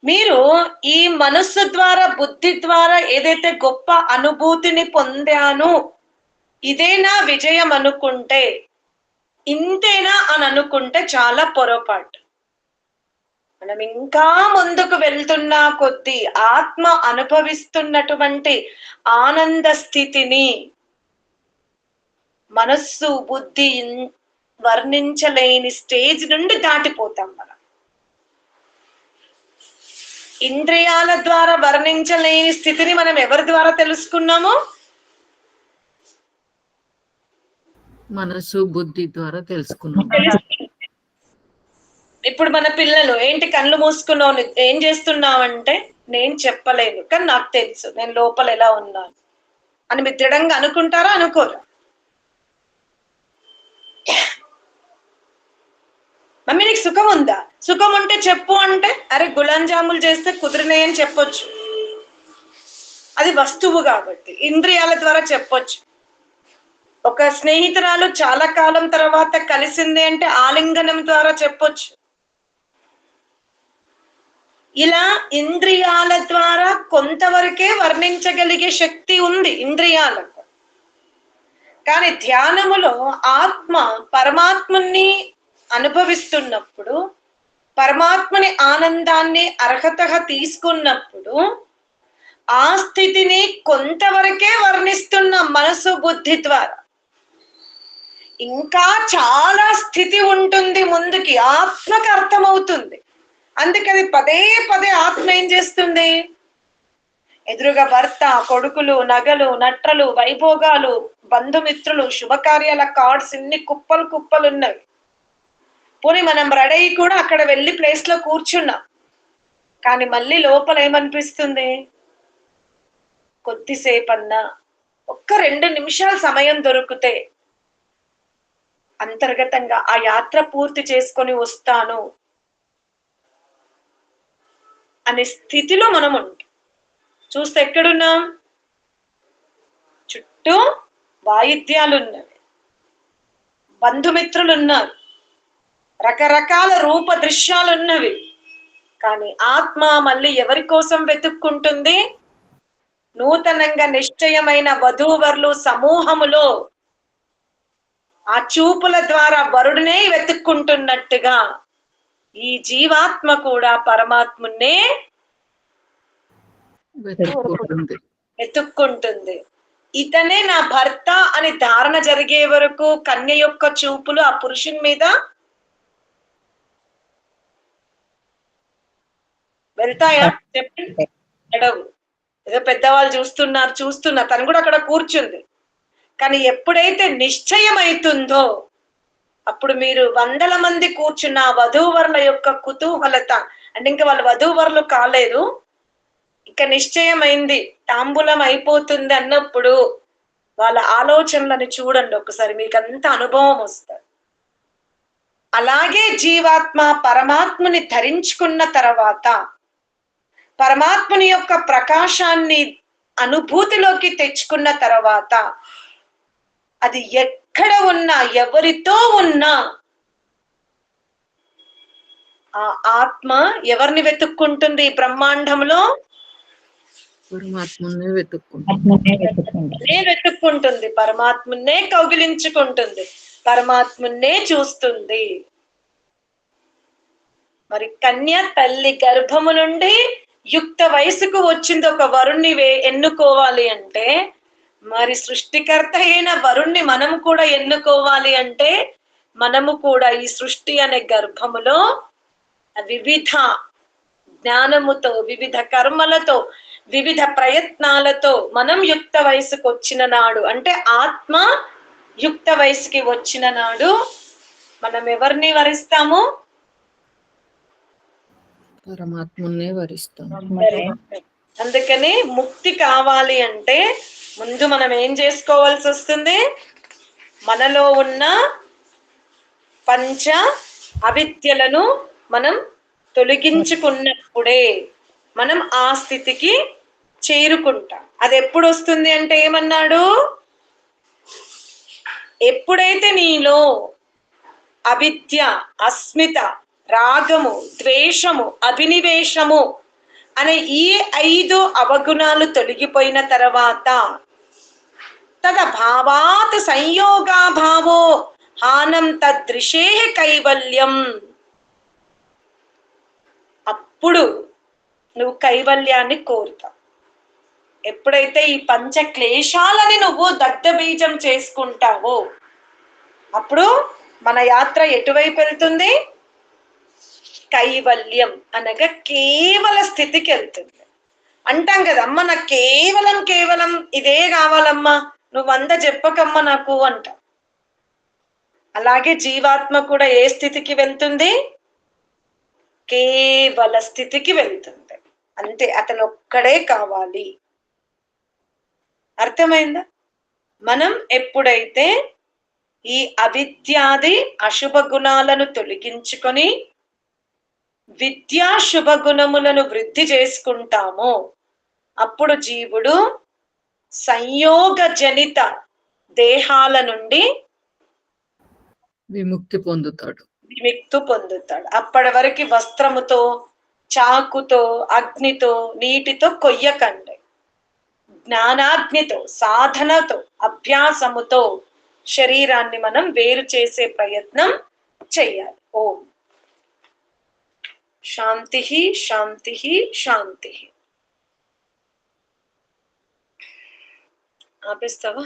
B: మీరు ఈ మనస్సు ద్వారా, బుద్ధి ద్వారా ఏదైతే గొప్ప అనుభూతిని పొందాను, ఇదేనా విజయం అనుకుంటే, ఇంతేనా అని అనుకుంటే చాలా పొరపాటు. మనం ఇంకా ముందుకు వెళ్తున్నా కొద్దీ ఆత్మ అనుభవిస్తున్నటువంటి ఆనంద స్థితిని మనస్సు, బుద్ధి వర్ణించలేని స్టేజ్ నుండి దాటిపోతాం మనం. ఇంద్రియాల ద్వారా వర్ణించలేని స్థితిని మనం ఎవరి ద్వారా తెలుసుకున్నాము?
A: మనసు, బుద్ధి ద్వారా తెలుసుకున్నాం.
B: ఇప్పుడు మన పిల్లలు ఏంటి, కళ్ళు మూసుకున్నావు, ఏం చేస్తున్నావంటే నేను చెప్పలేను, కానీ నాకు తెలుసు నేను లోపల ఎలా ఉన్నాను అని మీరు దృఢంగా అనుకుంటారా, అనుకోరా? మమ్మీ నీకు సుఖం ఉందా? సుఖం ఉంటే చెప్పు అంటే, అరే గులాం జాములు చేస్తే కుదిరినాయి అని చెప్పొచ్చు. అది వస్తువు కాబట్టి ఇంద్రియాల ద్వారా చెప్పొచ్చు. ఒక స్నేహితురాలు చాలా కాలం తర్వాత కలిసింది అంటే ఆలింగనం ద్వారా చెప్పొచ్చు. ఇలా ఇంద్రియాల ద్వారా కొంతవరకే వర్ణించగలిగే శక్తి ఉంది ఇంద్రియాలకు. కానీ ధ్యానములో ఆత్మ పరమాత్మని అనుభవిస్తున్నప్పుడు, పరమాత్మని ఆనందాన్ని అర్హతగా తీసుకున్నప్పుడు, ఆ స్థితిని కొంతవరకే వర్ణిస్తున్న మనసు, బుద్ధి ద్వారా. ఇంకా చాలా స్థితి ఉంటుంది ముందుకి, ఆత్మకు అర్థమవుతుంది. అందుకని పదే పదే ఆత్మ ఏం చేస్తుంది, ఎదురుగా భర్త, కొడుకులు, నగలు, నట్రలు, వైభోగాలు, బంధుమిత్రులు, శుభకార్యాల కార్డ్స్ ఇన్ని కుప్పలు కుప్పలు ఉన్నవి. పోనీ మనం రెడీ కూడా అక్కడ వెళ్ళి ప్లేస్ లో కూర్చున్నాం, కానీ మళ్ళీ లోపల ఏమనిపిస్తుంది, కొద్దిసేపన్నా ఒక్క 2 నిమిషాల సమయం దొరికితే అంతర్గతంగా ఆ యాత్ర పూర్తి చేసుకొని వస్తాను అనే స్థితిలో మనం ఉంటాం. చూస్తే ఎక్కడున్నాం, చుట్టూ వాయిద్యాలు ఉన్నవి, బంధుమిత్రులు ఉన్నారు, రకరకాల రూప దృశ్యాలు ఉన్నవి. కానీ ఆత్మ మళ్ళీ ఎవరి కోసం వెతుక్కుంటుంది? నూతనంగా నిశ్చయమైన వధూవరులు సమూహములో ఆ చూపుల ద్వారా వరుడినే వెతుక్కుంటున్నట్టుగా ఈ జీవాత్మ కూడా పరమాత్మునే వెతుక్కుంటుంది. ఇతనే నా భర్త అని ధారణ జరిగే వరకు కన్య యొక్క చూపులు ఆ పురుషుని మీద వెళ్తాయా? చెప్పండి. ఎడవు. ఏదో పెద్దవాళ్ళు చూస్తున్నారు, తను కూడా అక్కడ కూర్చుంది. కానీ ఎప్పుడైతే నిశ్చయం అవుతుందో అప్పుడు మీరు 100 మంది కూర్చున్న వధూవరుల యొక్క కుతూహలత, అంటే ఇంకా వాళ్ళు వధూవరులు కాలేదు, ఇక నిశ్చయమైంది, తాంబూలం అయిపోతుంది అన్నప్పుడు వాళ్ళ ఆలోచనలను చూడండి ఒకసారి, మీకు అంత అనుభవం వస్తుంది. అలాగే జీవాత్మ పరమాత్మని ధరించుకున్న తర్వాత, పరమాత్మని యొక్క ప్రకాశాన్ని అనుభూతిలోకి తెచ్చుకున్న తర్వాత, అది ఎక్కడ ఉన్నా, ఎవరితో ఉన్నా, ఆ ఆత్మ ఎవరిని వెతుక్కుంటుంది? ఈ బ్రహ్మాండంలో
A: పరమాత్మనే వెతుక్కుంటుంది,
B: పరమాత్మనే కౌగిలించుకుంటుంది, పరమాత్మనే చూస్తుంది. మరి కన్య తల్లి గర్భము నుండి యుక్త వయసుకు వచ్చింది ఒక వరుణ్ణి ఎన్నుకోవాలి అంటే, మరి సృష్టికర్త అయిన వరుణ్ణి మనం కూడా ఎన్నుకోవాలి అంటే, మనము కూడా ఈ సృష్టి అనే గర్భములో వివిధ జ్ఞానముతో, వివిధ కర్మలతో, వివిధ ప్రయత్నాలతో మనం యుక్త వయసుకు వచ్చిన నాడు, అంటే ఆత్మ యుక్త వయసుకి వచ్చిన నాడు మనం ఎవరిని వరిస్తాము?
A: పరమాత్మనే వరిస్తాం.
B: అందుకని ముక్తి కావాలి అంటే ముందు మనం ఏం చేసుకోవాల్సి వస్తుంది? మనలో ఉన్న పంచ అవిద్యలను మనం తొలగించుకున్నప్పుడే మనం ఆ స్థితికి చేరుకుంటాం. అది ఎప్పుడు వస్తుంది అంటే ఏమన్నాడు? ఎప్పుడైతే నీలో అవిద్య, అస్మిత, రాగము, ద్వేషము, అభినివేశము అనే ఈ 5 అవగుణాలు తొలగిపోయిన తర్వాత తద భావాత్ సంయోగాభావో హానం తదృశే కైవల్యం, అప్పుడు నువ్వు కైవల్యాన్ని కోరుతావు. ఎప్పుడైతే ఈ పంచ క్లేశాలని నువ్వు దగ్ధబీజం చేసుకుంటావో అప్పుడు మన యాత్ర ఎటువైపు వెళ్తుంది? కైవల్యం అనగా కేవల స్థితికి వెళ్తుంది. అంటాం కదమ్మా, నాకు కేవలం ఇదే కావాలమ్మా, నువ్వు 100 చెప్పకమ్మా నాకు అంట. అలాగే జీవాత్మ కూడా ఏ స్థితికి వెళ్తుంది? కేవల స్థితికి వెళ్తుంది. అంతే, అతను ఒక్కడే కావాలి. అర్థమైందా? మనం ఎప్పుడైతే ఈ అవిద్యాది అశుభ గుణాలను తొలగించుకొని విద్యా శుభ గుణములను వృద్ధి చేసుకుంటామో అప్పుడు జీవుడు సంయోగ జనిత దేహాల నుండి
A: విముక్తి పొందుతాడు.
B: విముక్తి పొందుతాడు. అప్పటి వరకు వస్త్రముతో, చాకుతో, అగ్నితో, నీటితో కొయ్యకండి. జ్ఞానాగ్నితో, సాధనతో, అభ్యాసముతో శరీరాన్ని మనం వేరు చేసే ప్రయత్నం చెయ్యాలి. ఓం శాంతి శాంతి శాంతి. ఆపిస్తావా?